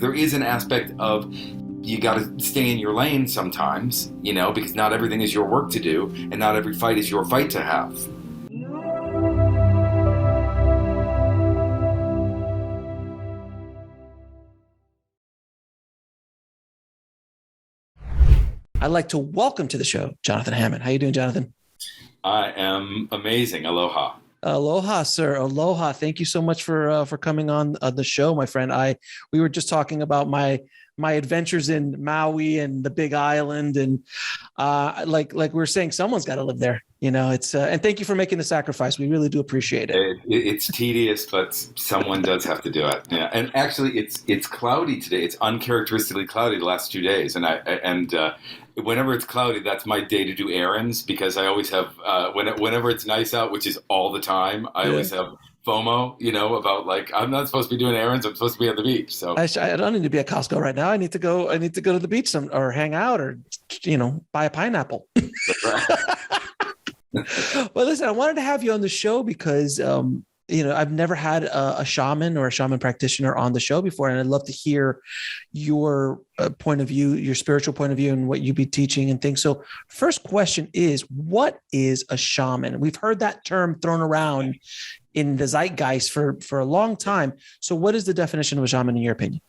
there is an aspect of you got to stay in your lane sometimes, because not everything is your work to do, and not every fight is your fight to have. I'd like to welcome to the show Jonathan Hammond. How you doing, Jonathan? I am amazing. Aloha. Aloha, sir. Aloha. Thank you so much for coming on the show, my friend. We were just talking about my adventures in Maui and the Big Island, and like we were saying, someone's got to live there. It's and thank you for making the sacrifice. We really do appreciate it. It's tedious, but someone does have to do it. Yeah, and actually, it's cloudy today. It's uncharacteristically cloudy the last 2 days, and whenever it's cloudy, that's my day to do errands, because I always have whenever it's nice out, which is all the time. I always have FOMO, about like, I'm not supposed to be doing errands. I'm supposed to be on the beach. So I don't need to be at Costco right now. I need to go to the beach or hang out or, buy a pineapple. That's right. Well, listen, I wanted to have you on the show because, I've never had a shaman or a shaman practitioner on the show before. And I'd love to hear your point of view, your spiritual point of view, and what you be teaching and things. So first question is, what is a shaman? We've heard that term thrown around in the zeitgeist for a long time. So what is the definition of a shaman in your opinion?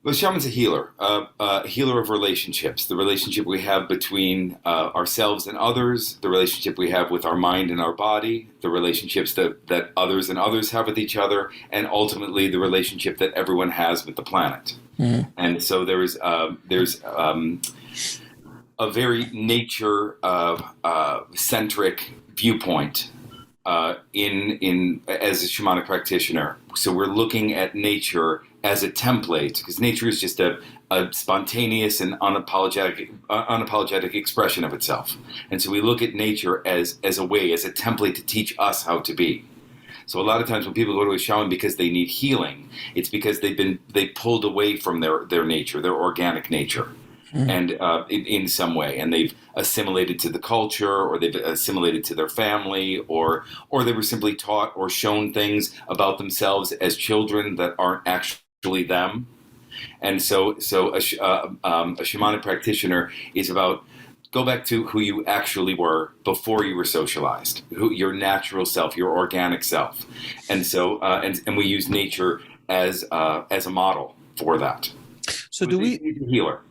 Well, a shaman's a healer of relationships, the relationship we have between ourselves and others, the relationship we have with our mind and our body, the relationships that others and others have with each other, and ultimately the relationship that everyone has with the planet. Mm-hmm. And so there's a very nature centric viewpoint in as a shamanic practitioner. So we're looking at nature as a template, because nature is just a spontaneous and unapologetic expression of itself. And so we look at nature as a way, as a template to teach us how to be. So a lot of times when people go to a shaman because they need healing, it's because they pulled away from their nature, their organic nature. Mm-hmm. And in some way, and they've assimilated to the culture, or they've assimilated to their family, or they were simply taught or shown things about themselves as children that aren't actually them. And so a shamanic practitioner is about, go back to who you actually were before you were socialized, your natural self, your organic self. And so and we use nature as a model for that. So do we healer?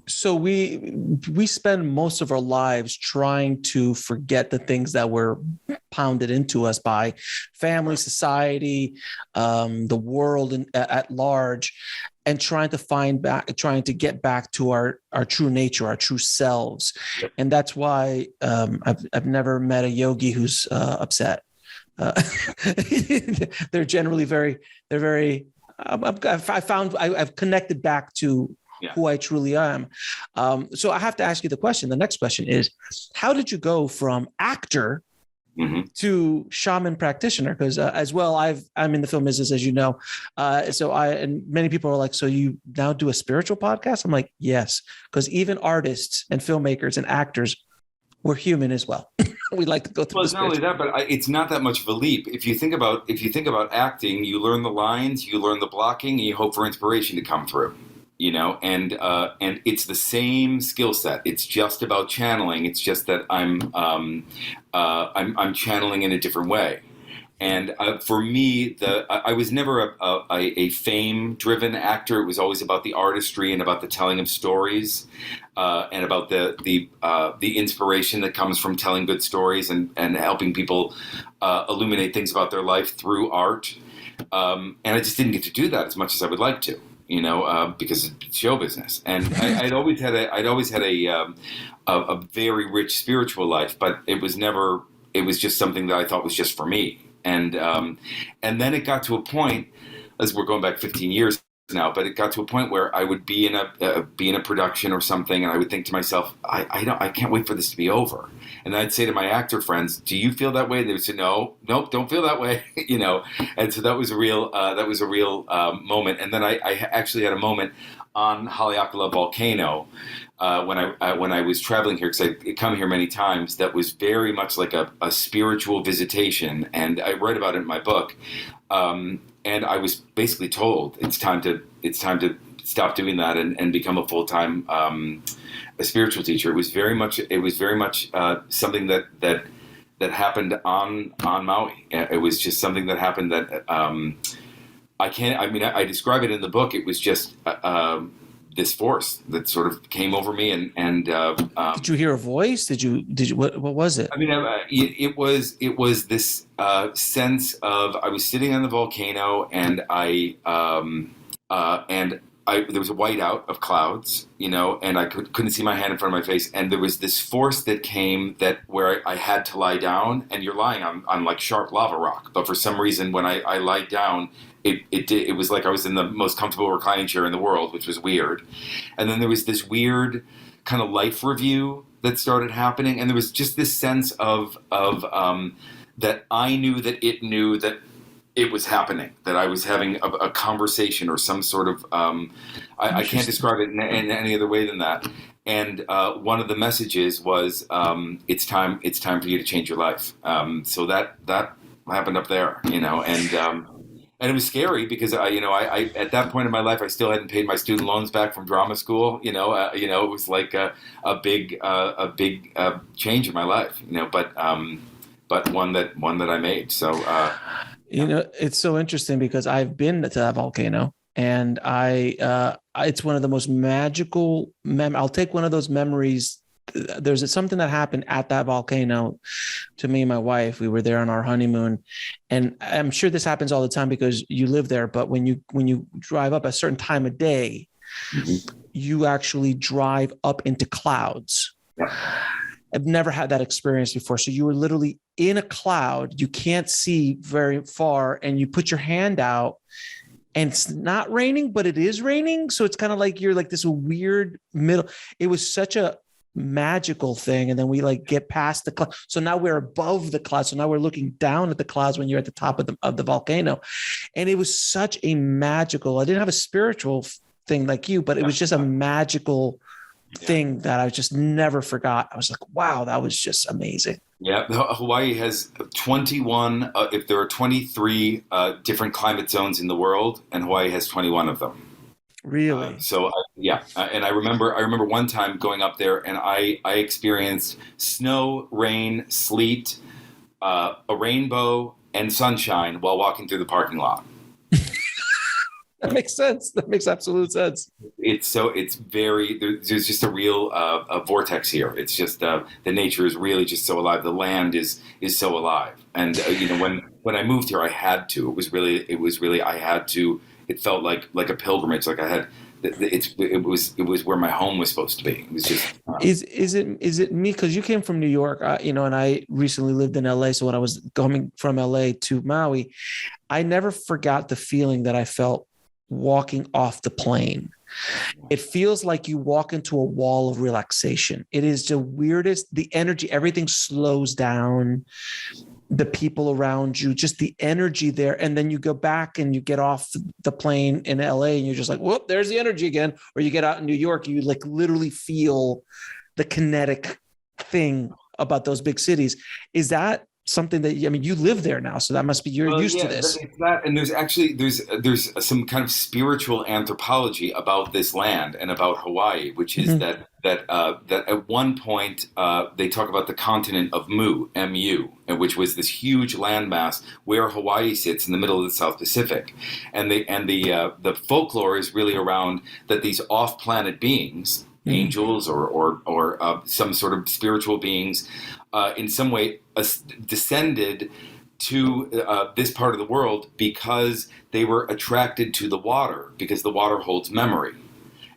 So we spend most of our lives trying to forget the things that were pounded into us by family, society, the world at large, and trying to get back to our true nature, our true selves. Yep. And that's why I've never met a yogi who's upset. They're generally very. I've connected back to who I truly am. So I have to ask you the question. The next question is, how did you go from actor to shaman practitioner? Because as well, I'm in the film business, as you know. And many people are like, so you now do a spiritual podcast? I'm like, yes, because even artists and filmmakers and actors, we're human as well. We like to go through. Well, it's not only that, but it's not that much of a leap. If you think about acting, you learn the lines, you learn the blocking, and you hope for inspiration to come through. And it's the same skill set. It's just about channeling. It's just that I'm channeling in a different way. And for me, I was never a fame-driven actor. It was always about the artistry and about the telling of stories, and about the inspiration that comes from telling good stories and helping people illuminate things about their life through art. And I just didn't get to do that as much as I would like to, because it's show business. And I'd always had a very rich spiritual life, but it was just something that I thought was just for me. And then it got to a point, as we're going back 15 years now, but it got to a point where I would be in a production or something, and I would think to myself, I can't wait for this to be over. And I'd say to my actor friends, "Do you feel that way?" And they would say, "Nope, don't feel that way," And so that was a real moment. And then I actually had a moment on Haleakala volcano when I was traveling here, because I come here many times. That was very much like a spiritual visitation, and I write about it in my book. and I was basically told it's time to stop doing that and become a full-time a spiritual teacher. It was very much something that happened on Maui. It was just something that happened that I describe it in the book. It was just this force that sort of came over me and did you hear a voice? Did you what was it? I mean, it was this sense of, I was sitting on the volcano and there was a whiteout of clouds, and I couldn't see my hand in front of my face, and there was this force that came where I had to lie down, and you're lying on like sharp lava rock, but for some reason when I lied down, it was like I was in the most comfortable reclining chair in the world, which was weird. And then there was this weird kind of life review that started happening, and there was just this sense of that I knew that it knew that it was happening, that I was having a conversation or some sort of I can't describe it in any other way than that. And one of the messages was it's time for you to change your life. So that happened up there, and it was scary because I at that point in my life I still hadn't paid my student loans back from drama school. It was like a big change in my life. But one that I made. So. It's so interesting because I've been to that volcano, and it's one of the most magical. I'll take one of those memories. There's something that happened at that volcano to me and my wife. We were there on our honeymoon, and I'm sure this happens all the time because you live there. But when you drive up a certain time of day, mm-hmm. you actually drive up into clouds. Yeah. I've never had that experience before. So you were literally in a cloud, you can't see very far, and you put your hand out and it's not raining, but it is raining. So it's kind of like you're like this weird middle. It was such a magical thing. And then we like get past the cloud. So now we're above the clouds. So now we're looking down at the clouds when you're at the top of the volcano. And it was such a magical, I didn't have a spiritual thing like you, but it was just a magical thing that I just never forgot. I was like, wow, that was just amazing. Yeah, Hawaii has 21, if there are 23 different climate zones in the world, and Hawaii has 21 of them. Really? And I remember one time going up there, and I experienced snow, rain, sleet, a rainbow, and sunshine while walking through the parking lot. That makes sense. That makes absolute sense. There's just a real a vortex here. It's just the nature is really just so alive. The land is so alive. And when I moved here, I had to. It was really I had to. It felt like a pilgrimage. Like I had. It was where my home was supposed to be. It was just. Is it me? Because you came from New York, and I recently lived in LA. So when I was coming from LA to Maui, I never forgot the feeling that I felt walking off the plane. It feels like you walk into a wall of relaxation. It is the weirdest, the energy, everything slows down, the people around you, just the energy there. And then you go back and you get off the plane in LA and you're just like, whoop, there's the energy again. Or you get out in New York, you like literally feel the kinetic thing about those big cities. Is that something that, you live there now, so that must be, you're used to this. It's that, and there's some kind of spiritual anthropology about this land and about Hawaii, which is mm-hmm. that at one point they talk about the continent of Mu, M-U, which was this huge landmass where Hawaii sits in the middle of the South Pacific, and the folklore is really around that these off-planet beings, angels or some sort of spiritual beings, in some way descended to this part of the world because they were attracted to the water, because the water holds memory,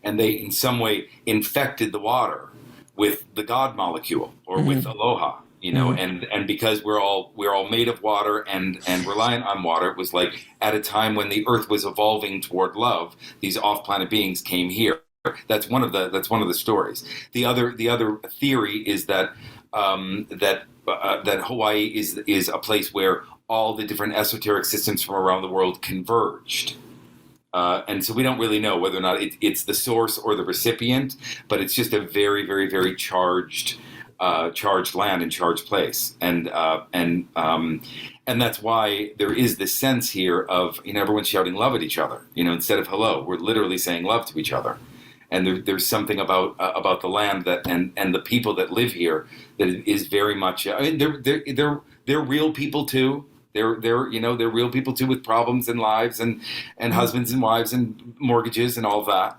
and they in some way infected the water with the God molecule or mm-hmm. with aloha. Mm-hmm. and because we're all made of water and reliant on water, it was like at a time when the earth was evolving toward love, these off-planet beings came here. That's one of the stories. The other theory is that that Hawaii is a place where all the different esoteric systems from around the world converged. And so we don't really know whether or not it's the source or the recipient, but it's just a very, very, very charged charged land and charged place, and that's why there is this sense here of everyone's shouting love at each other. Instead of hello, we're literally saying love to each other. And there's something about the land that and the people that live here that is very much. I mean, they're real people too. They're real people too with problems and lives and husbands and wives and mortgages and all that.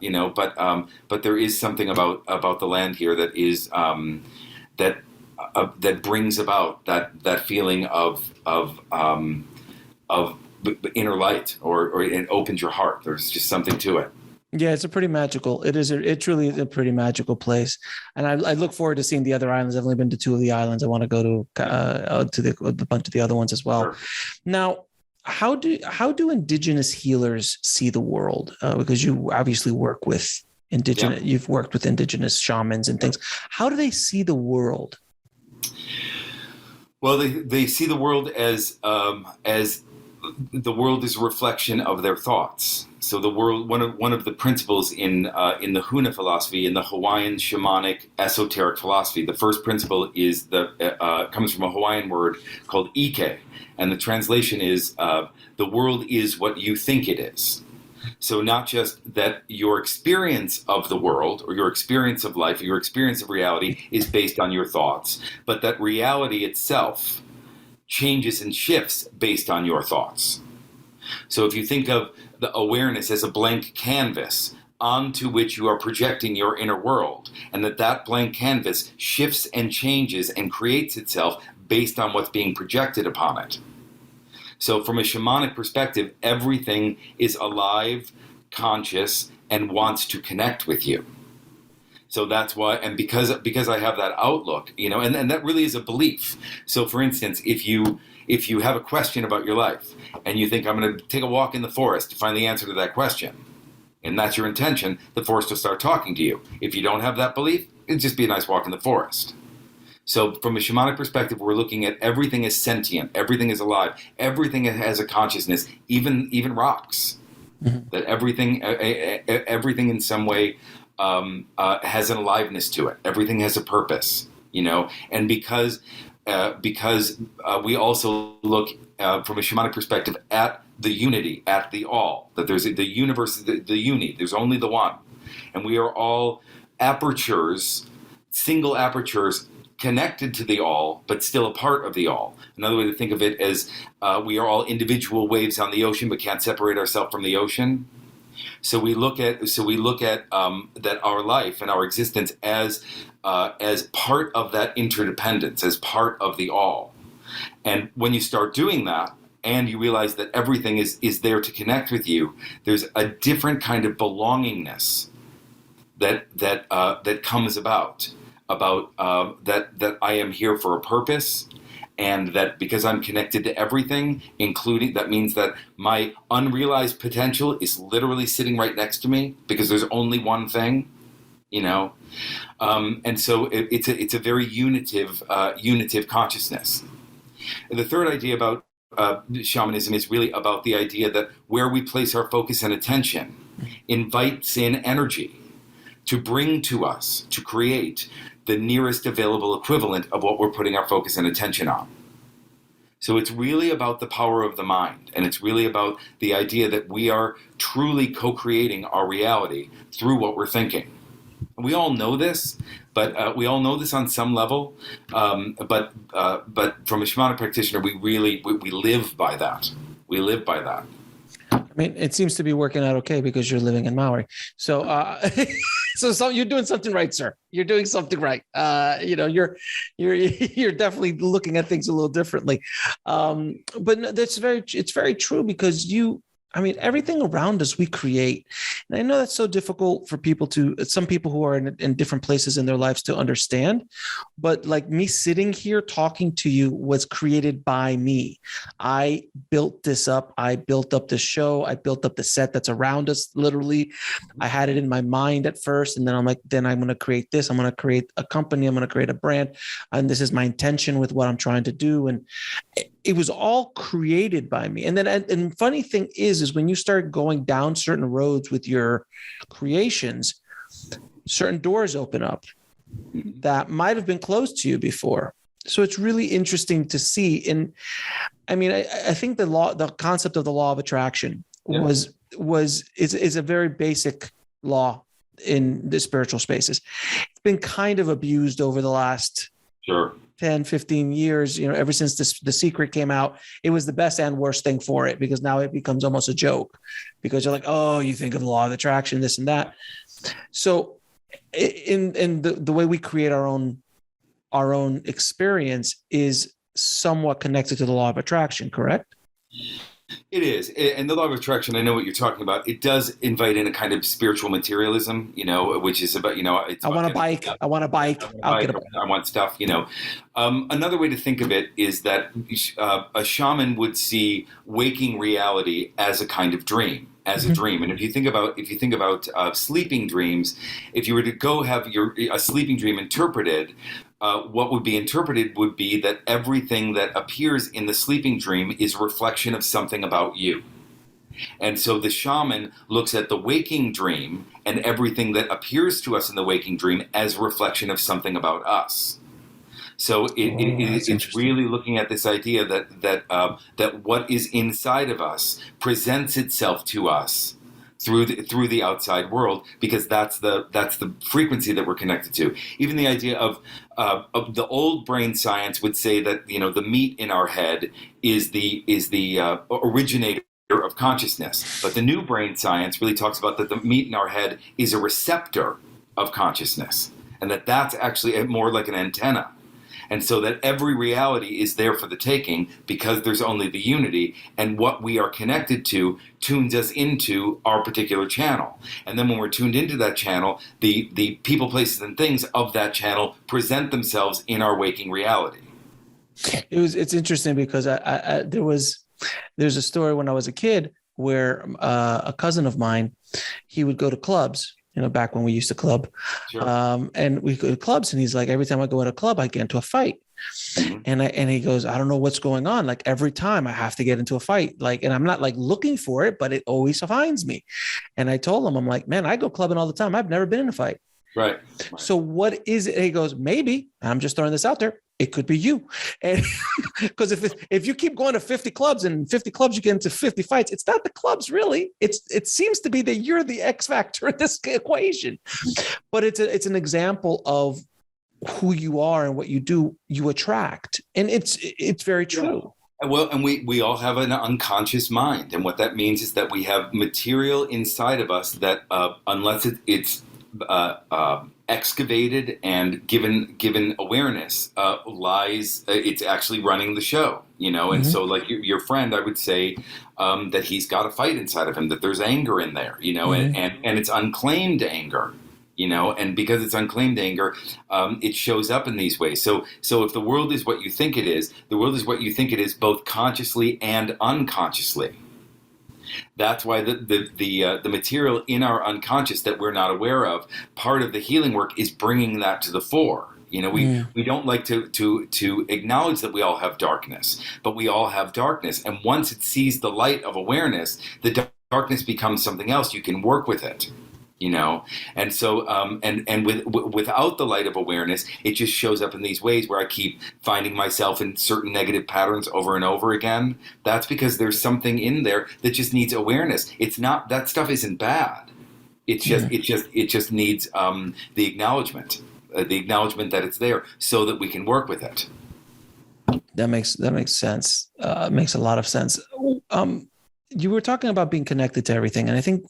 But there is something about the land here that is that brings about that feeling of inner light, or it opens your heart. There's just something to it. Yeah, it's a pretty magical. It truly is a pretty magical place, and I look forward to seeing the other islands. I've only been to 2 of the islands. I want to go to a bunch of the other ones as well. Sure. Now, how do indigenous healers see the world? Because you obviously work with indigenous. Yeah. You've worked with indigenous shamans and things. How do they see the world? Well, they see the world as the world is a reflection of their thoughts. So the world, one of the principles in the Huna philosophy, in the Hawaiian shamanic esoteric philosophy, the first principle is comes from a Hawaiian word called ike, and the translation is the world is what you think it is. So not just that your experience of the world or your experience of life or your experience of reality is based on your thoughts, but that reality itself changes and shifts based on your thoughts. So if you think of the awareness as a blank canvas onto which you are projecting your inner world, and that blank canvas shifts and changes and creates itself based on what's being projected upon it. So from a shamanic perspective, everything is alive, conscious, and wants to connect with you. So that's why, and because I have that outlook, and that really is a belief. So for instance, if you have a question about your life and you think, I'm going to take a walk in the forest to find the answer to that question, and that's your intention, the forest will start talking to you. If you don't have that belief, it'd just be a nice walk in the forest. So from a shamanic perspective, we're looking at everything is sentient, everything is alive, everything has a consciousness, even rocks. Mm-hmm. That everything in some way has an aliveness to it. Everything has a purpose, and because we also look from a shamanic perspective at the unity, at the all, that there's the universe, the uni, there's only the one, and we are all apertures, single apertures, connected to the all, but still a part of the all. Another way to think of it is we are all individual waves on the ocean, but can't separate ourselves from the ocean. So we look at that our life and our existence as part of that interdependence, as part of the all. And when you start doing that, and you realize that everything is there to connect with you, there's a different kind of belongingness that comes about that I am here for a purpose. And that because I'm connected to everything, including, that means that my unrealized potential is literally sitting right next to me because there's only one thing, and so it's a very unitive consciousness. And the third idea about shamanism is really about the idea that where we place our focus and attention invites in energy to bring to us, to create the nearest available equivalent of what we're putting our focus and attention on. So it's really about the power of the mind, and it's really about the idea that we are truly co-creating our reality through what we're thinking. We all know this, but we all know this on some level. But from a shamanic practitioner, we live by that. We live by that. I mean, it seems to be working out okay because you're living in Maui. So, so you're doing something right, sir. You're doing something right. You're definitely looking at things a little differently. But it's very true because everything around us we create. And I know that's so difficult for some people who are in different places in their lives to understand. But like me sitting here talking to you was created by me. I built this up. I built up the show. I built up the set that's around us. Literally, I had it in my mind at first. And then I'm like, then I'm going to create this. I'm going to create a company. I'm going to create a brand. And this is my intention with what I'm trying to do. And it was all created by me. And then, and funny thing is when you start going down certain roads with your creations, certain doors open up. that might have been closed to you before. So it's really interesting to see. And I mean, I think the concept of the law of attraction is a very basic law in the spiritual spaces. It's been kind of abused over the last 10, 15 years, ever since The Secret came out. It was the best and worst thing for it, because now it becomes almost a joke, because you're like, oh, you think of the law of attraction, this and that. So in the way we create our own experience is somewhat connected to the law of attraction, correct? It is. And the law of attraction, I know what you're talking about. It does invite in a kind of spiritual materialism, which is about, it's I want a bike. I want a bike. I'll get a bike. I want stuff, Another way to think of it is that a shaman would see waking reality as a kind of dream. As a dream. And if you think about sleeping dreams, if you were to go have a sleeping dream interpreted, what would be interpreted would be that everything that appears in the sleeping dream is a reflection of something about you. And so the shaman looks at the waking dream and everything that appears to us in the waking dream as a reflection of something about us. So it's really looking at this idea that what is inside of us presents itself to us through the outside world, because that's the frequency that we're connected to. Even the idea of the old brain science would say that the meat in our head is the originator of consciousness, but the new brain science really talks about that the meat in our head is a receptor of consciousness, and that's actually more like an antenna. And so that every reality is there for the taking, because there's only the unity, and what we are connected to tunes us into our particular channel. And then when we're tuned into that channel, the people, places, and things of that channel present themselves in our waking reality. It's interesting because there's a story when I was a kid where a cousin of mine, he would go to clubs, back when we used to club. Sure. And we go to clubs, and he's like, every time I go to a club, I get into a fight. And he goes, I don't know what's going on. Like, every time I have to get into a fight, and I'm not like looking for it, but it always finds me. And I told him, I'm like, man, I go clubbing all the time. I've never been in a fight. Right. So what is it? He goes, maybe, I'm just throwing this out there, it could be you. And because if you keep going to 50 clubs and 50 clubs, you get into 50 fights, it's not the clubs really. It seems to be that you're the X factor in this equation. But it's an example of who you are and what you do, you attract. And it's very true. Well, and we all have an unconscious mind. And what that means is that we have material inside of us that unless it's excavated and given awareness, lies. It's actually running the show, And so, like your friend, I would say that he's got a fight inside of him. That there's anger in there, and it's unclaimed anger, And because it's unclaimed anger, it shows up in these ways. So if the world is what you think it is, the world is what you think it is, both consciously and unconsciously. That's why the material in our unconscious that we're not aware of, part of the healing work is bringing that to the fore. We don't like to acknowledge that we all have darkness, but we all have darkness. And once it sees the light of awareness, the darkness becomes something else. You can work with it. And so, without the light of awareness, it just shows up in these ways where I keep finding myself in certain negative patterns over and over again. That's because there's something in there that just needs awareness. It's not, that stuff isn't bad. It just needs the acknowledgement that it's there, so that we can work with it. That makes sense. Makes a lot of sense. You were talking about being connected to everything, and I think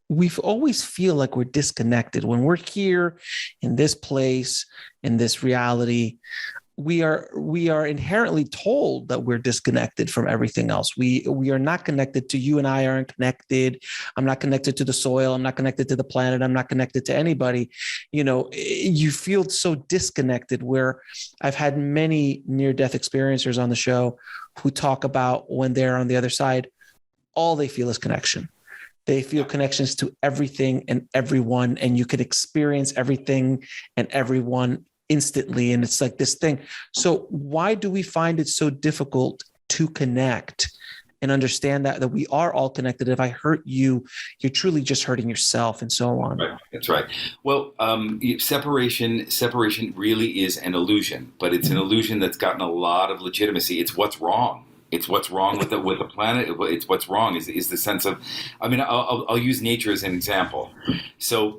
we always feel like we're disconnected when we're here in this place, in this reality. We are inherently told that we're disconnected from everything else. We are not connected to you, and I aren't connected. I'm not connected to the soil. I'm not connected to the planet. I'm not connected to anybody. You feel so disconnected, where I've had many near-death experiencers on the show who talk about when they're on the other side, all they feel is connection. They feel connections to everything and everyone, and you could experience everything and everyone instantly. And it's like this thing. So why do we find it so difficult to connect? and understand that we are all connected. If I hurt you, you're truly just hurting yourself, and so on. Right. That's right. Well, separation really is an illusion, but it's an illusion that's gotten a lot of legitimacy. It's what's wrong. It's what's wrong with the planet. It's what's wrong is the sense of. I mean, I'll use nature as an example. So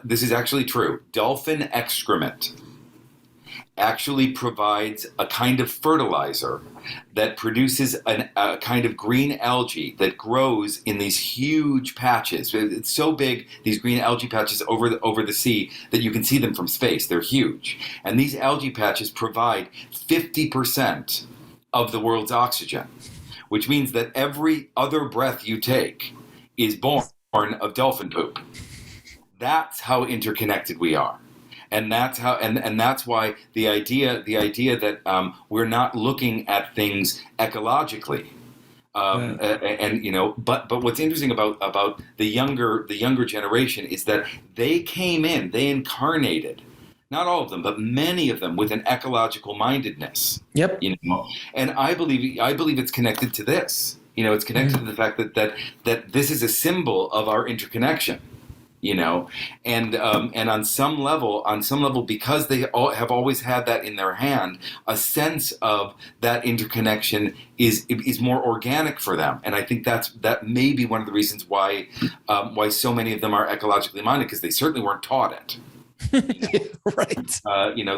this is actually true. Dolphin excrement actually provides a kind of fertilizer that produces a kind of green algae that grows in these huge patches. It's so big, these green algae patches over the sea, that you can see them from space. They're huge. And these algae patches provide 50% of the world's oxygen, which means that every other breath you take is born of dolphin poop. That's how interconnected we are. And that's how, and that's why the idea that we're not looking at things ecologically, and but what's interesting about the younger generation is that they incarnated, not all of them, but many of them, with an ecological mindedness. Yep. And I believe it's connected to this. It's connected to the fact that this is a symbol of our interconnection. And on some level, because they have always had that in their hand, a sense of that interconnection is more organic for them. And I think that may be one of the reasons why so many of them are ecologically minded, because they certainly weren't taught it. Right.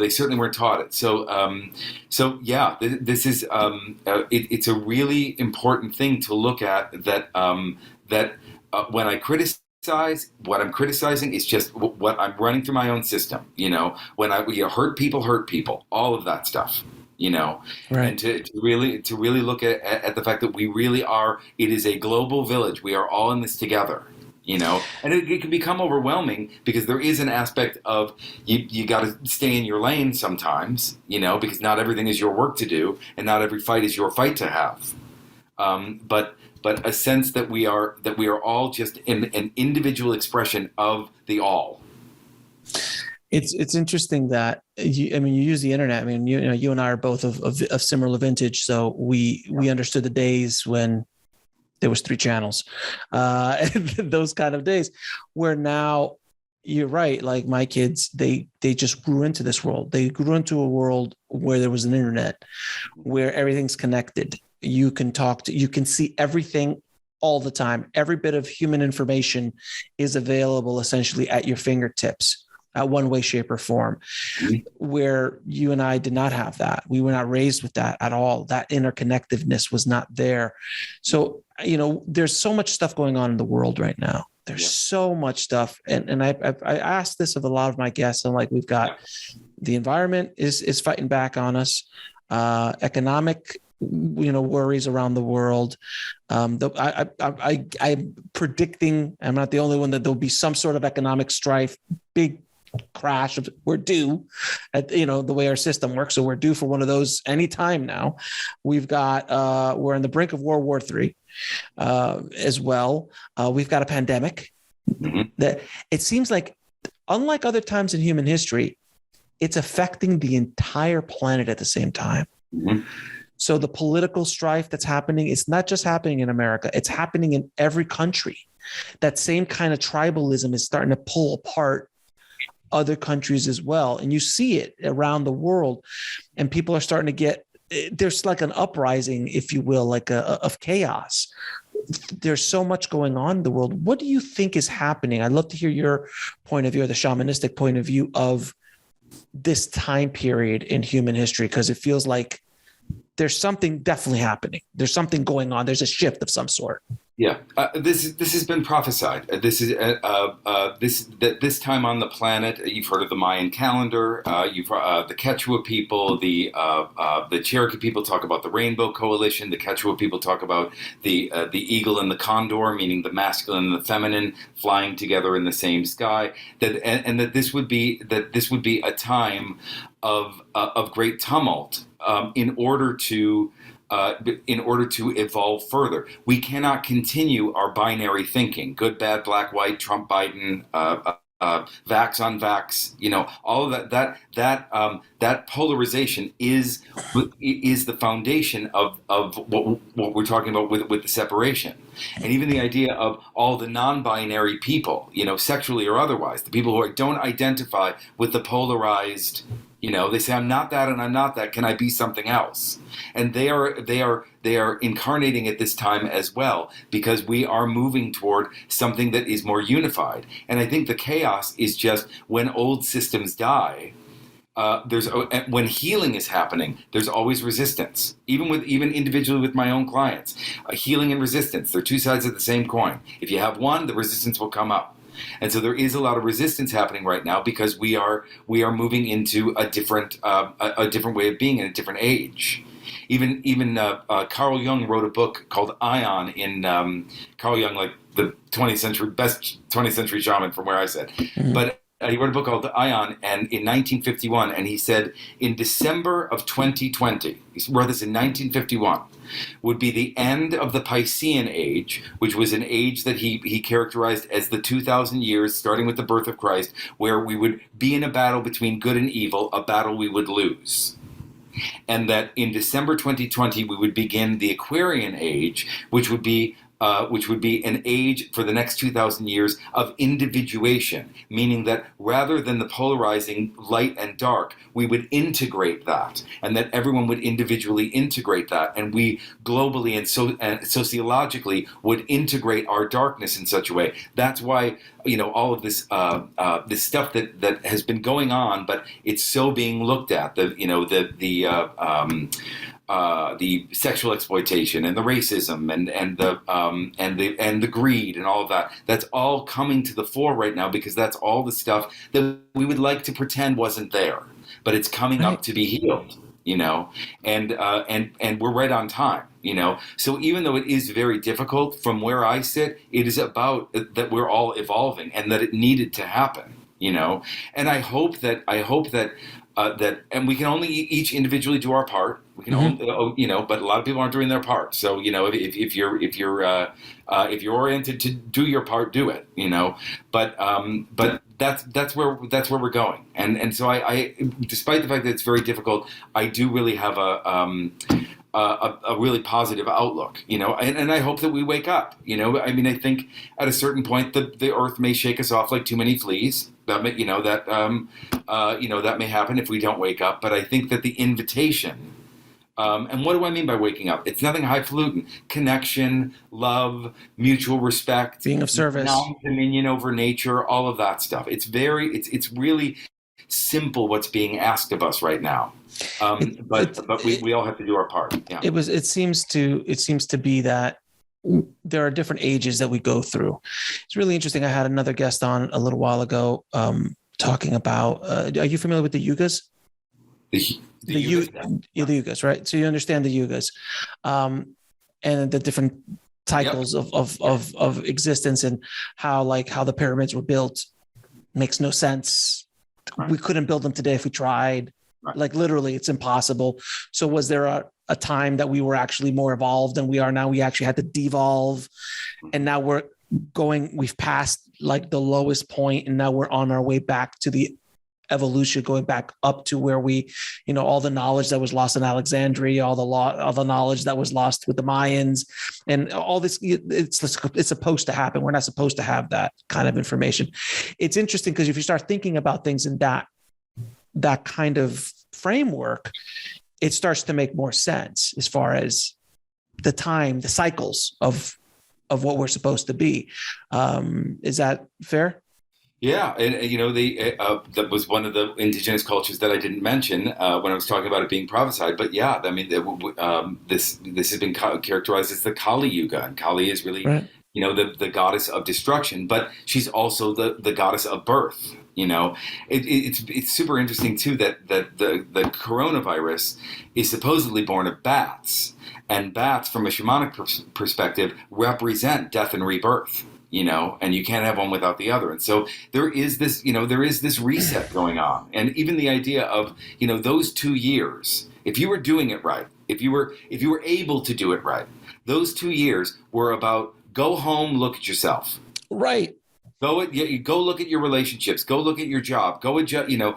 They certainly weren't taught it. So yeah, this is it's a really important thing to look at. That when I criticize. What I'm criticizing is just what I'm running through my own system. When hurt people, all of that stuff. Right. And to really look at the fact that we really are. It is a global village. We are all in this together. And it can become overwhelming, because there is an aspect of you got to stay in your lane sometimes. Because not everything is your work to do, and not every fight is your fight to have. But a sense that we are all just an individual expression of the all. It's interesting that you use the internet. I mean, you and I are both of similar vintage, so we understood the days when there was 3 channels, those kind of days. Where now, you're right. Like my kids, they just grew into this world. They grew into a world where there was an internet, where everything's connected. You can you can see everything all the time. Every bit of human information is available essentially at your fingertips, at one way, shape, or form. Where you and I did not have that. We were not raised with that at all. That interconnectedness was not there. So, there's so much stuff going on in the world right now. There's so much stuff. And I asked this of a lot of my guests. I'm like, we've got the environment is fighting back on us, economic worries around the world. I'm predicting, I'm not the only one, that there'll be some sort of economic strife, big crash. We're due at, the way our system works. So we're due for one of those anytime now. We've got, we're on the brink of World War III as well. We've got a pandemic that it seems like, unlike other times in human history, it's affecting the entire planet at the same time. So the political strife that's happening, it's not just happening in America, it's happening in every country. That same kind of tribalism is starting to pull apart other countries as well. And you see it around the world, and people are starting to get, there's like an uprising, if you will, of chaos. There's so much going on in the world. What do you think is happening? I'd love to hear your point of view, or the shamanistic point of view of this time period in human history, because it feels like there's something definitely happening. There's something going on. There's a shift of some sort. Yeah, this has been prophesied. This time on the planet. You've heard of the Mayan calendar. You've the Quechua people, the Cherokee people talk about the Rainbow Coalition. The Quechua people talk about the eagle and the condor, meaning the masculine and the feminine flying together in the same sky. That this would be a time of great tumult in order to evolve further. We cannot continue our binary thinking: good, bad, black, white, Trump, Biden, vax on vax, all of that polarization is the foundation of what we're talking about with the separation, and even the idea of all the non-binary people, sexually or otherwise, the people who don't identify with the polarized. They say, I'm not that and I'm not that. Can I be something else? And they are incarnating at this time as well, because we are moving toward something that is more unified. And I think the chaos is just when old systems die. When healing is happening, there's always resistance. Even individually with my own clients, healing and resistance, they're two sides of the same coin. If you have one, the resistance will come up. And so there is a lot of resistance happening right now because we are moving into a different way of being in a different age. Even Carl Jung wrote a book called Ion Carl Jung, like the 20th century best 20th century shaman from where I sit, but he wrote a book called Ion, and in 1951, and he said in December of 2020, he wrote this in 1951, would be the end of the Piscean age, which was an age that he characterized as the 2,000 years, starting with the birth of Christ, where we would be in a battle between good and evil, a battle we would lose. And that in December 2020, we would begin the Aquarian age, which would be an age for the next 2,000 years of individuation, meaning that rather than the polarizing light and dark, we would integrate that, and that everyone would individually integrate that, and we globally and sociologically would integrate our darkness in such a way. That's why all of this this stuff that has been going on, but it's so being looked at. The sexual exploitation and the racism and the greed and all of that. That's all coming to the fore right now, because that's all the stuff that we would like to pretend wasn't there, but it's coming up to be healed. And we're right on time. So even though it is very difficult, from where I sit, it is about that we're all evolving and that it needed to happen. And I hope that and we can only each individually do our part. We can only, but a lot of people aren't doing their part. So, if you're oriented to do your part, do it. But that's where we're going. And so I despite the fact that it's very difficult, I do really have a really positive outlook, and I hope that we wake up. I think at a certain point the earth may shake us off like too many fleas. That may, that may happen if we don't wake up. But I think that the invitation, and what do I mean by waking up? It's nothing highfalutin. Connection, love, mutual respect, being of service, non-dominion over nature, all of that stuff. It's really simple what's being asked of us right now. But we all have to do our part. Yeah. It seems to be that there are different ages that we go through. It's really interesting. I had another guest on a little while ago talking about, are you familiar with the yugas? The yugas, right? So you understand the yugas, and the different cycles of existence, and how the pyramids were built makes no sense. Right. We couldn't build them today if we tried. Right. Like literally, it's impossible. So was there a time that we were actually more evolved than we are now? We actually had to devolve, and now we've passed like the lowest point, and now we're on our way back to the evolution, going back up to where we, all the knowledge that was lost in Alexandria, all the knowledge that was lost with the Mayans, and all this. It's supposed to happen. We're not supposed to have that kind of information. It's interesting because if you start thinking about things in that kind of framework, it starts to make more sense as far as the time, the cycles of what we're supposed to be. Is that fair? Yeah, and that was one of the indigenous cultures that I didn't mention when I was talking about it being prophesied. But yeah, I mean, this has been characterized as the Kali Yuga, and Kali is really the goddess of destruction, but she's also the goddess of birth. It's super interesting too that the coronavirus is supposedly born of bats, and bats, from a shamanic perspective, represent death and rebirth. And you can't have one without the other. And so there is this reset going on. And even the idea of, those 2 years, if you were doing it right, if you were able to do it right, those 2 years were about go home, look at yourself. Right. Go look at your relationships. Go look at your job. Go adjust. Go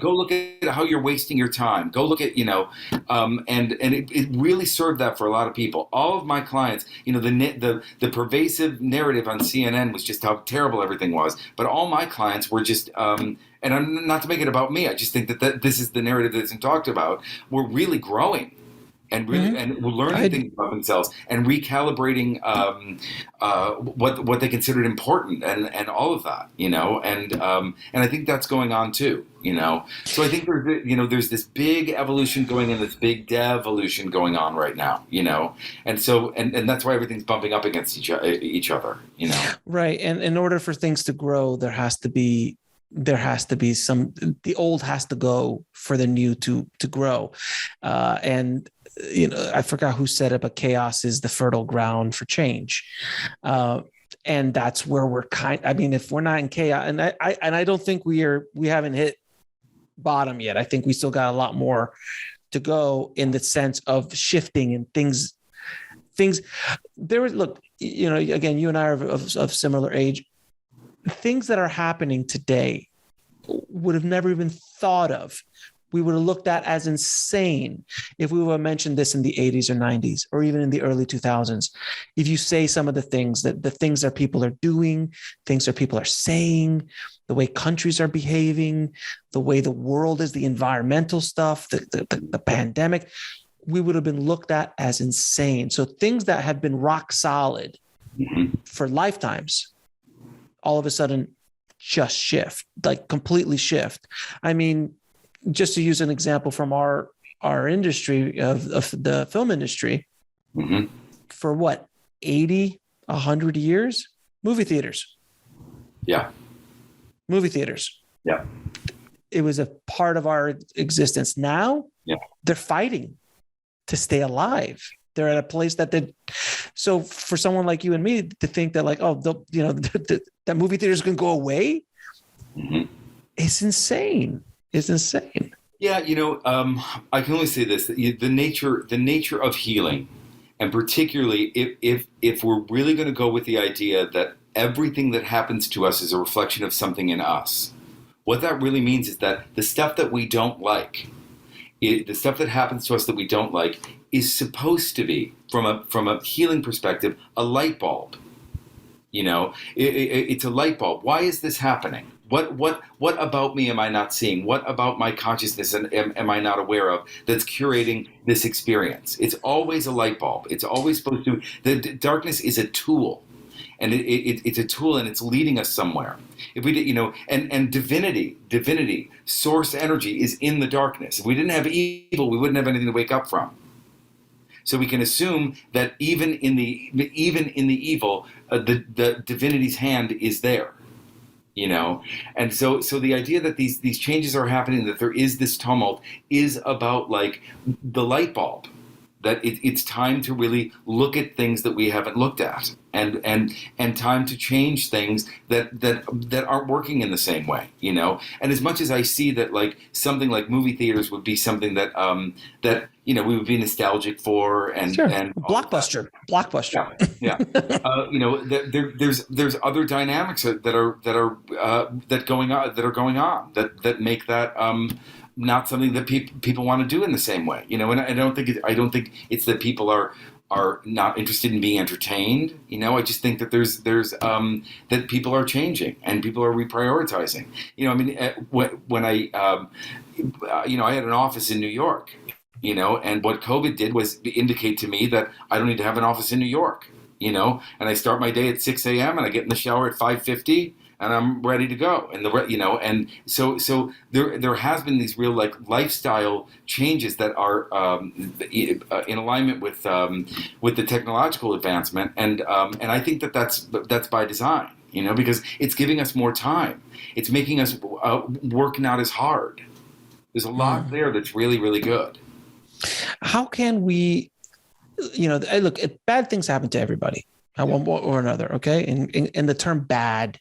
look at how you're wasting your time. Go look at and it really served that for a lot of people. All of my clients, the pervasive narrative on CNN was just how terrible everything was. But all my clients were just and I'm not to make it about me. I just think that this is the narrative that isn't talked about. We're really growing. And really, and we're learning things about themselves and recalibrating what they considered important and all of that, and I think that's going on too, So I think there's this big evolution going and this big devolution going on right now, and so and that's why everything's bumping up against each other, Right, and in order for things to grow, there has to be the old has to go for the new to grow, and. I forgot who said it, but chaos is the fertile ground for change. And that's where we're if we're not in chaos, and I don't think we haven't hit bottom yet. I think we still got a lot more to go in the sense of shifting and things there. Look, again, you and I are of similar age. Things that are happening today would have never even thought of. We would have looked at as insane if we would have mentioned this in the 80s or 90s, or even in the early 2000s. If you say some of the things that people are doing, things that people are saying, the way countries are behaving, the way the world is, the environmental stuff, the pandemic, we would have been looked at as insane. So things that have been rock solid for lifetimes, all of a sudden just shift, like completely shift. I mean, just to use an example from our industry of the film industry, for what, 80, 100 years, movie theaters. Yeah. Movie theaters. Yeah. It was a part of our existence. Now they're fighting to stay alive. They're at a place so for someone like you and me to think that that movie theaters can go away, it's insane. It's insane. Yeah, I can only say this: the nature of healing, and particularly if we're really going to go with the idea that everything that happens to us is a reflection of something in us, what that really means is that the stuff that we don't like, the stuff that happens to us that we don't like, is supposed to be, from a healing perspective, a light bulb. It's a light bulb. Why is this happening? What about me am I not seeing? What about my consciousness am I not aware of that's curating this experience? It's always a light bulb. It's always supposed to. The darkness is a tool, and it's a tool, and it's leading us somewhere. If we did, and divinity, source energy is in the darkness. If we didn't have evil, we wouldn't have anything to wake up from. So we can assume that even in the evil, the divinity's hand is there. And so the idea that these changes are happening, that there is this tumult, is about like the light bulb, that it's time to really look at things that we haven't looked at, and time to change things that aren't working in the same way, And as much as I see that like something like movie theaters would be something that we would be nostalgic for, and sure. and blockbuster. Yeah. There's other dynamics that are going on that make that not something that people want to do in the same way, And I don't think it's that people are not interested in being entertained. I just think that there's that people are changing and people are reprioritizing. When I I had an office in New York, and what COVID did was indicate to me that I don't need to have an office in New York, and I start my day at 6 a.m. and I get in the shower at 5:50 and I'm ready to go. And and so there has been these real like lifestyle changes that are in alignment with the technological advancement, and I think that's by design, because it's giving us more time. It's making us work not as hard. There's a lot there that's really, really good. How can we, look, bad things happen to everybody at one point or another. Okay. And the term bad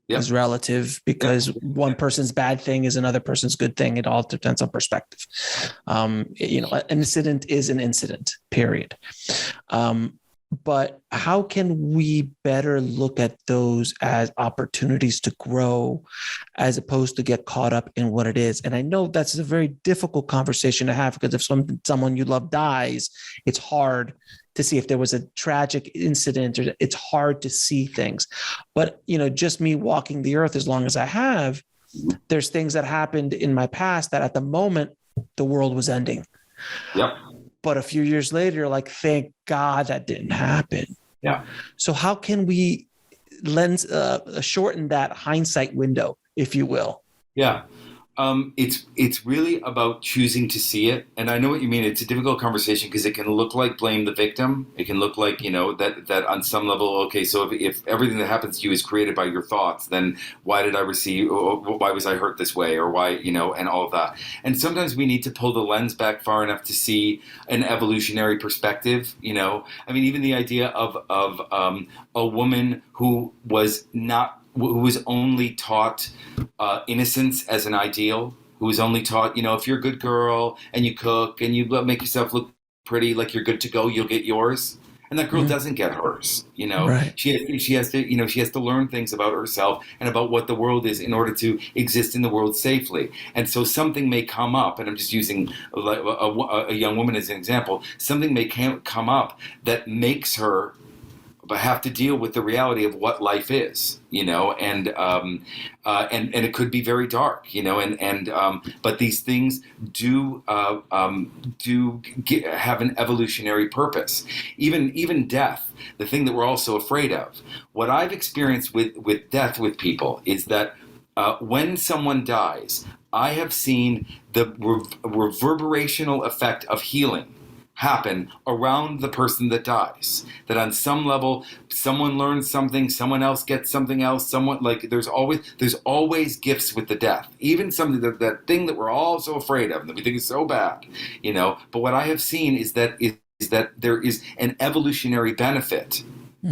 is relative, because one person's bad thing is another person's good thing. It all depends on perspective. An incident is an incident, period. but how can we better look at those as opportunities to grow as opposed to get caught up in what it is? And I know that's a very difficult conversation to have, because if someone you love dies, it's hard to see. If there was a tragic incident, or it's hard to see things. But, just me walking the earth as long as I have, there's things that happened in my past that at the moment the world was ending. Yep. But a few years later, you're like, thank God that didn't happen. Yeah. So how can we shorten that hindsight window, if you will? Yeah. It's really about choosing to see it. And I know what you mean. It's a difficult conversation because it can look like blame the victim. It can look like, that on some level, okay, so if everything that happens to you is created by your thoughts, then why did I why was I hurt this way? Or why, and all of that. And sometimes we need to pull the lens back far enough to see an evolutionary perspective, even the idea of a woman who was only taught innocence as an ideal, who was only taught, if you're a good girl and you cook and you make yourself look pretty, like you're good to go, you'll get yours. And that girl doesn't get hers, Right. She has to learn things about herself and about what the world is in order to exist in the world safely. And so something may come up, and I'm just using a young woman as an example, something may come up that makes her have to deal with the reality of what life is, and it could be very dark, but these things do have an evolutionary purpose. Even death, the thing that we're also afraid of. What I've experienced with death with people is that when someone dies, I have seen the reverberational effect of healing happen around the person that dies. That on some level, someone learns something, someone else gets something else, there's always gifts with the death. Even something that thing that we're all so afraid of, that we think is so bad, But what I have seen is that there is an evolutionary benefit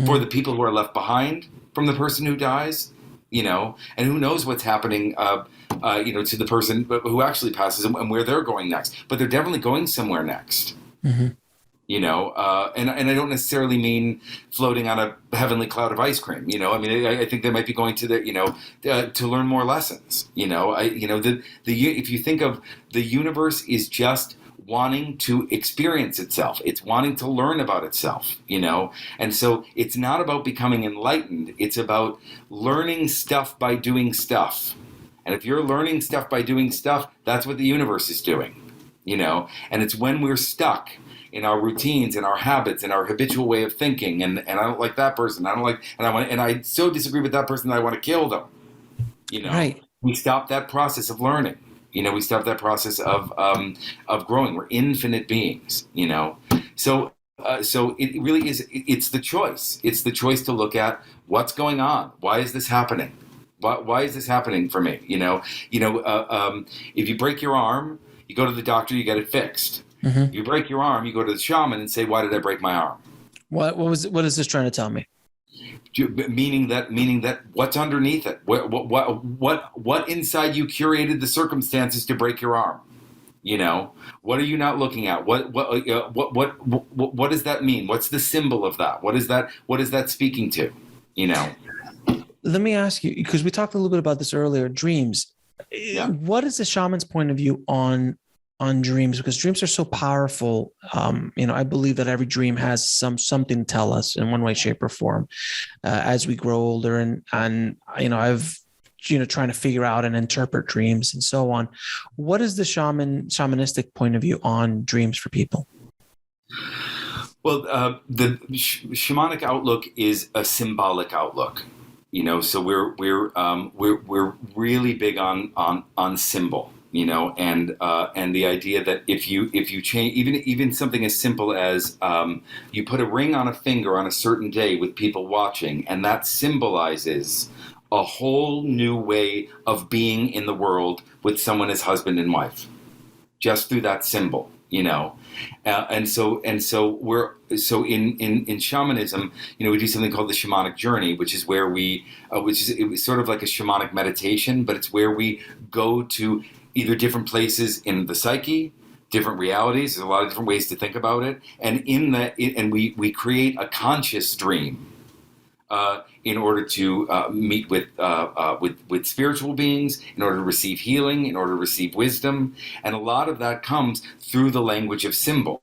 for the people who are left behind from the person who dies, and who knows what's happening to the person who actually passes and where they're going next. But they're definitely going somewhere next. Mm-hmm. And I don't necessarily mean floating on a heavenly cloud of ice cream. I think they might be going to to learn more lessons. If you think of the universe is just wanting to experience itself, it's wanting to learn about itself. And so it's not about becoming enlightened. It's about learning stuff by doing stuff. And if you're learning stuff by doing stuff, that's what the universe is doing. And it's when we're stuck in our routines and our habits and our habitual way of thinking, and I don't like that person, and I so disagree with that person that I want to kill them. Right. We stop that process of learning. We stop that process of growing. We're infinite beings. So it really is. It's the choice. It's the choice to look at what's going on. Why is this happening? Why is this happening for me? If you break your arm, you go to the doctor, you get it fixed. Mm-hmm. If you break your arm, you go to the shaman and say, "Why did I break my arm?" What is this trying to tell me? Meaning that what's underneath it? What inside you curated the circumstances to break your arm? What are you not looking at? What does that mean? What's the symbol of that? What is that speaking to? Let me ask you, because we talked a little bit about this earlier, dreams. Yeah. What is the shaman's point of view on dreams? Because dreams are so powerful. I believe that every dream has something to tell us in one way, shape, or form as we grow older. And I've trying to figure out and interpret dreams and so on. What is the shamanistic point of view on dreams for people? Well, the shamanic outlook is a symbolic outlook. So we're really big on symbol, and the idea that if you change even something as simple as you put a ring on a finger on a certain day with people watching, and that symbolizes a whole new way of being in the world with someone as husband and wife, just through that symbol. And so in shamanism, we do something called the shamanic journey, which is where it was sort of like a shamanic meditation, but it's where we go to either different places in the psyche, different realities. There's a lot of different ways to think about it, and we create a conscious dream in order to meet with spiritual beings, in order to receive healing, in order to receive wisdom, and a lot of that comes through the language of symbol.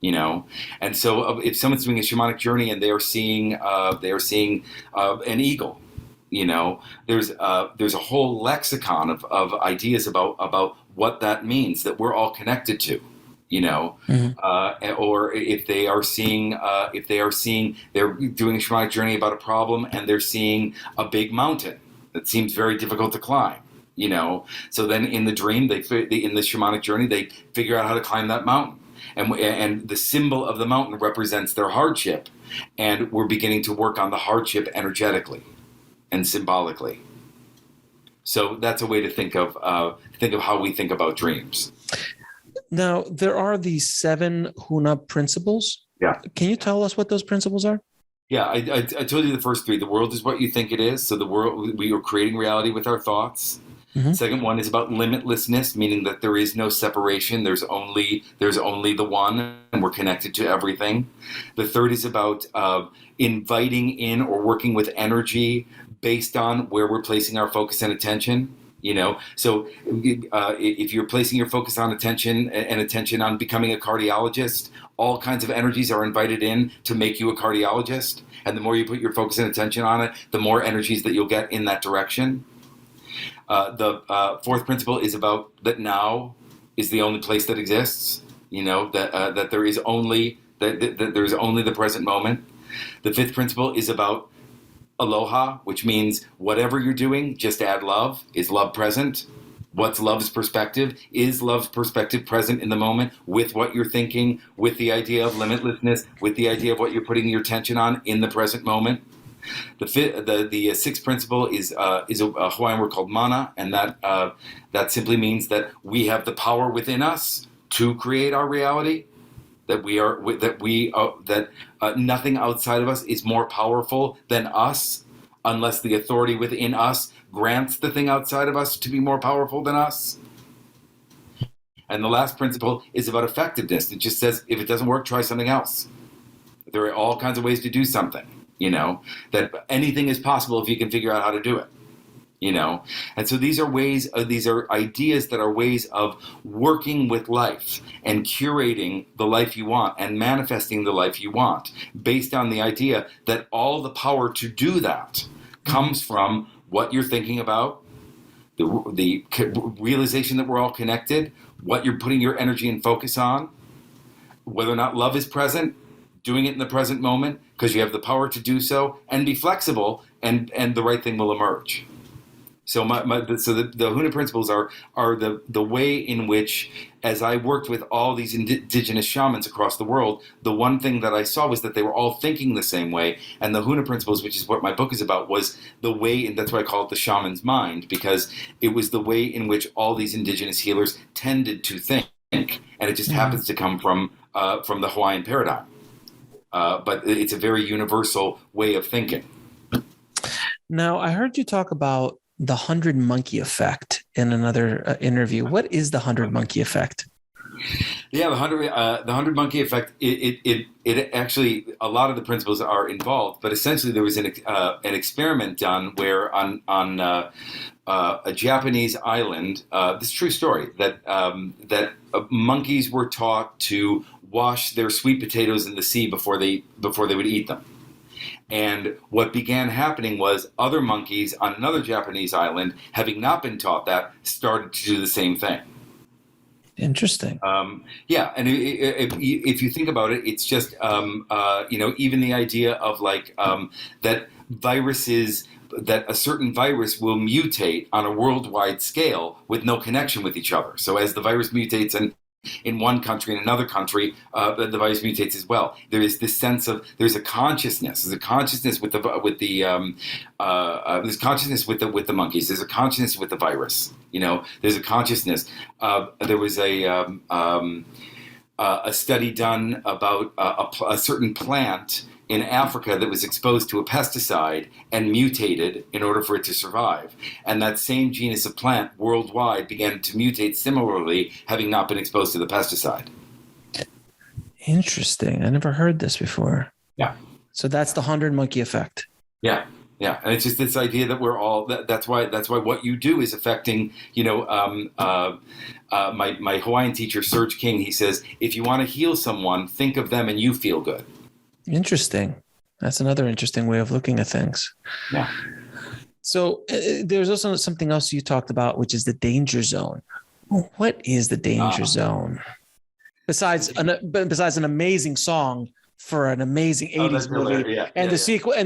And so if someone's doing a shamanic journey and they are seeing an eagle, there's a whole lexicon of ideas about what that means, that we're all connected to. Or if they are seeing, they're doing a shamanic journey about a problem and they're seeing a big mountain that seems very difficult to climb. So then in the dream, in the shamanic journey, they figure out how to climb that mountain. And the symbol of the mountain represents their hardship, and we're beginning to work on the hardship energetically and symbolically. So that's a way to think of how we think about dreams. Now, there are these 7 Huna principles. Yeah. Can you tell us what those principles are? Yeah, I told you the first 3. The world is what you think it is. So the world, we are creating reality with our thoughts. Mm-hmm. Second one is about limitlessness, meaning that there is no separation. There's only the one, and we're connected to everything. The third is about inviting in or working with energy based on where we're placing our focus and attention. So if you're placing your focus on attention on becoming a cardiologist, all kinds of energies are invited in to make you a cardiologist. And the more you put your focus and attention on it, the more energies that you'll get in that direction. The fourth principle is about that now is the only place that exists. That there is only that there is only the present moment. The fifth principle is about aloha, which means whatever you're doing, just add love. Is love present? What's love's perspective? Is love's perspective present in the moment with what you're thinking, with the idea of limitlessness, with the idea of what you're putting your attention on in the present moment? The sixth principle is a Hawaiian word called mana, and that simply means that we have the power within us to create our reality. That nothing outside of us is more powerful than us, unless the authority within us grants the thing outside of us to be more powerful than us. And the last principle is about effectiveness. It just says, if it doesn't work, try something else. There are all kinds of ways to do something, that anything is possible if you can figure out how to do it. And so these are ideas that are ways of working with life and curating the life you want and manifesting the life you want based on the idea that all the power to do that comes from what you're thinking about, the realization that we're all connected, what you're putting your energy and focus on, whether or not love is present, doing it in the present moment because you have the power to do so, and be flexible, and the right thing will emerge. So the Huna principles are the way in which, as I worked with all these indigenous shamans across the world, the one thing that I saw was that they were all thinking the same way. And the Huna principles, which is what my book is about, was the way, and that's why I call it the shaman's mind, because it was the way in which all these indigenous healers tended to think, and it just happens to come from the Hawaiian paradigm. But it's a very universal way of thinking. Now, I heard you talk about the 100 monkey effect in another interview. What is the 100 monkey effect? Yeah, the 100 monkey effect. It actually, a lot of the principles are involved, but essentially there was an experiment done where on a Japanese island, this is a true story, that monkeys were taught to wash their sweet potatoes in the sea before they would eat them. And what began happening was other monkeys on another Japanese island, having not been taught that, started to do the same thing. Interesting. Yeah, and if you think about it, it's just even the idea of that viruses, that a certain virus will mutate on a worldwide scale with no connection with each other. So as the virus mutates in one country, in another country, the virus mutates as well. There is this sense of there's a consciousness. There's a consciousness with the monkeys. There's a consciousness with the virus. There's a consciousness. There was a study done about a certain plant in Africa that was exposed to a pesticide and mutated in order for it to survive. And that same genus of plant worldwide began to mutate similarly, having not been exposed to the pesticide. Interesting. I never heard this before. Yeah. So that's the 100 monkey effect. Yeah. Yeah, and it's just this idea that we're all. That's why what you do is affecting. My Hawaiian teacher Serge King. He says, if you want to heal someone, think of them and you feel good. Interesting. That's another interesting way of looking at things. Yeah. So there's also something else you talked about, which is the danger zone. What is the danger zone? Besides an amazing song for an amazing 80s movie,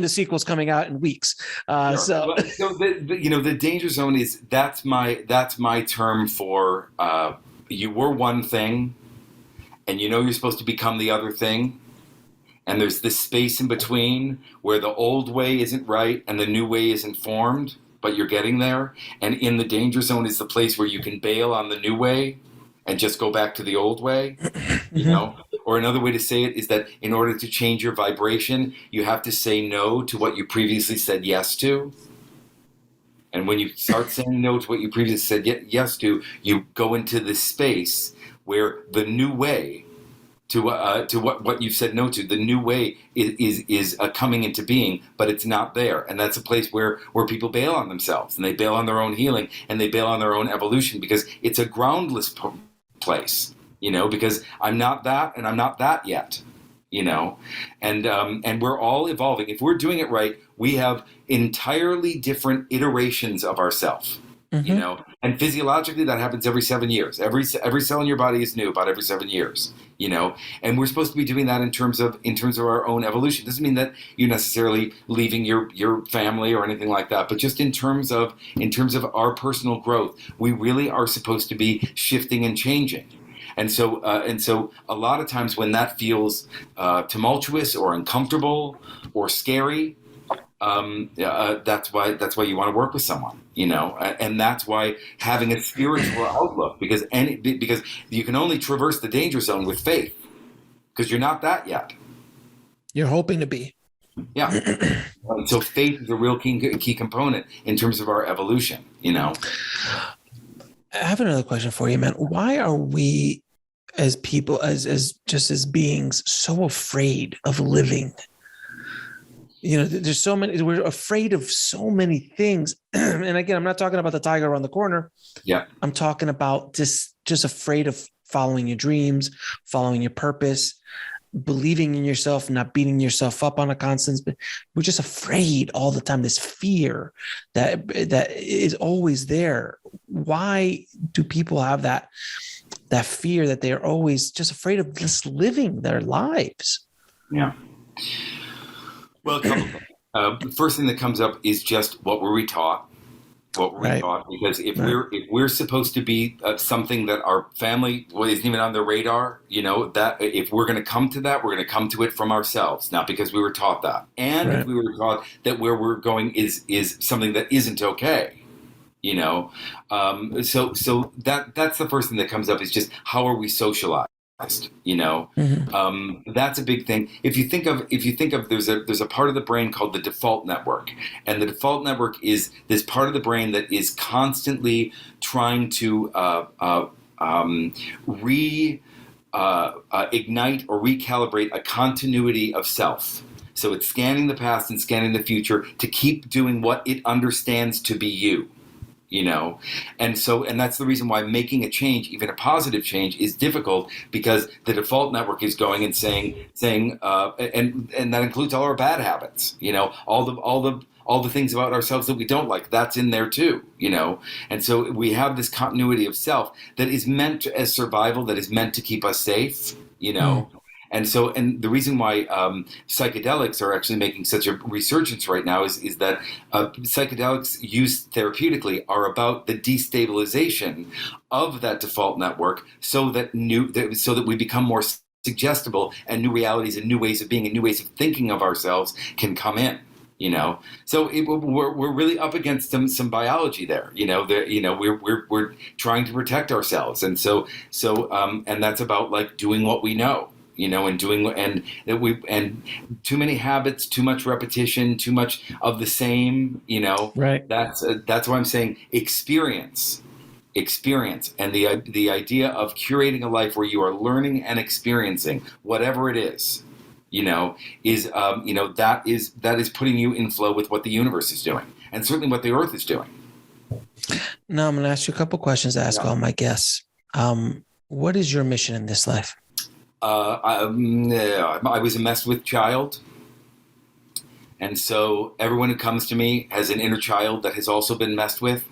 the sequel's coming out in weeks. Sure. So the danger zone is that's my term for you were one thing, and you're supposed to become the other thing, and there's this space in between where the old way isn't right and the new way isn't formed, but you're getting there. And in the danger zone is the place where you can bail on the new way and just go back to the old way, Or another way to say it is that in order to change your vibration, you have to say no to what you previously said yes to. And when you start saying no to what you previously said yes to, you go into this space where the new way to what you've said no to, the new way is coming into being, but it's not there. And that's a place where people bail on themselves, and they bail on their own healing, and they bail on their own evolution, because it's a groundless place. Because I'm not that and I'm not that yet, and we're all evolving. If we're doing it right, we have entirely different iterations of ourselves, and physiologically that happens every 7 years. Every cell in your body is new about every 7 years, and we're supposed to be doing that in terms of our own evolution. Doesn't mean that you're necessarily leaving your family or anything like that, but just in terms of our personal growth, we really are supposed to be shifting and changing. And so a lot of times when that feels tumultuous or uncomfortable or scary, that's why you want to work with someone, and that's why having a spiritual outlook, because you can only traverse the danger zone with faith, because you're not that yet. You're hoping to be. Yeah. So faith is a real key component in terms of our evolution. I have another question for you, man. Why are we, as people, as beings, so afraid of living? There's so many. We're afraid of so many things. And again, I'm not talking about the tiger around the corner. Yeah. I'm talking about just afraid of following your dreams, following your purpose, believing in yourself, not beating yourself up on a constant. But we're just afraid all the time. This fear that is always there. Why do people have that fear that they're always just afraid of just living their lives? Yeah. Well, the first thing that comes up is just what were we taught? Because if we're supposed to be something that our family isn't even on their radar, that if we're going to come to that, we're going to come to it from ourselves, not because we were taught that. And if we were taught that where we're going is something that isn't okay. So that's the first thing that comes up, is just how are we socialized? That's a big thing. If you think of there's a part of the brain called the default network, and the default network is this part of the brain that is constantly trying to ignite or recalibrate a continuity of self. So it's scanning the past and scanning the future to keep doing what it understands to be you. And that's the reason why making a change, even a positive change, is difficult, because the default network is going and saying, and that includes all our bad habits, all the things about ourselves that we don't like, that's in there too, and so we have this continuity of self that is meant as survival, that is meant to keep us safe, And the reason why psychedelics are actually making such a resurgence right now is that psychedelics used therapeutically are about the destabilization of that default network, so that we become more suggestible, and new realities and new ways of being and new ways of thinking of ourselves can come in. So we're really up against some biology there. We're trying to protect ourselves, and so and that's about like doing what we know. and doing, and that and too many habits, too much repetition, too much of the same, Right. That's why I'm saying experience, and the idea of curating a life where you are learning and experiencing whatever it is, that is putting you in flow with what the universe is doing, and certainly what the earth is doing. Now I'm going to ask you a couple questions to ask all my guests. What is your mission in this life? I was a messed with child. And so everyone who comes to me has an inner child that has also been messed with,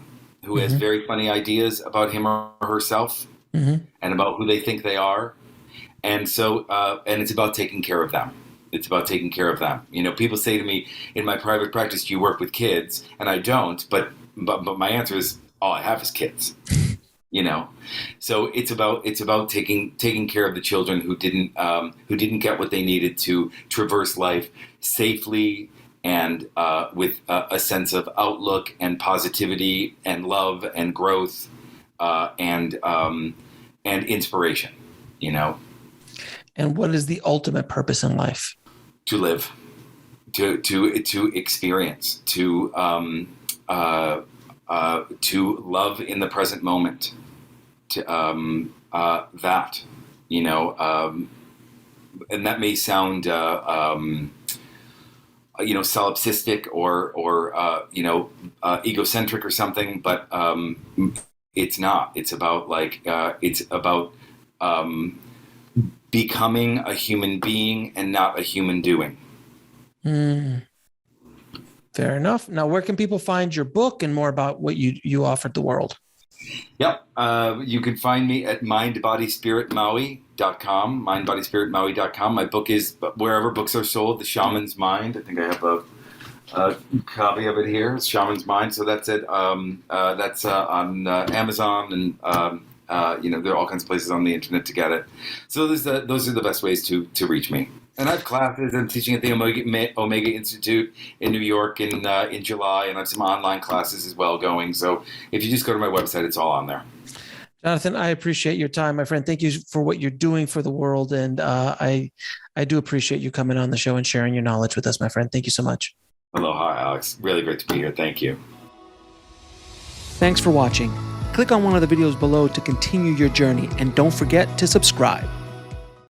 who has very funny ideas about him or herself and about who they think they are. And so, and it's about taking care of them. It's about taking care of them. People say to me, in my private practice, do you work with kids? And I don't, but my answer is, all I have is kids. So it's about taking care of the children who didn't get what they needed to traverse life safely and with a sense of outlook and positivity and love and growth and inspiration. And what is the ultimate purpose in life? To live, to experience, to love in the present moment. And that may sound solipsistic or egocentric or something, but it's not. It's about becoming a human being and not a human doing. Fair enough. Now, where can people find your book and more about what you offered the world? Yep. You can find me at mindbodyspiritmaui.com, mindbodyspiritmaui.com. My book is wherever books are sold, The Shaman's Mind. I think I have a copy of it here, Shaman's Mind. So that's it. That's on Amazon, and there are all kinds of places on the internet to get it. So those are the best ways to reach me. And I have classes. I'm teaching at the Omega Institute in New York in July, and I have some online classes as well going. So if you just go to my website, it's all on there. Jonathan, I appreciate your time, my friend. Thank you for what you're doing for the world. And I do appreciate you coming on the show and sharing your knowledge with us, my friend. Thank you so much. Aloha, Alex. Really great to be here. Thank you. Thanks for watching. Click on one of the videos below to continue your journey, and don't forget to subscribe.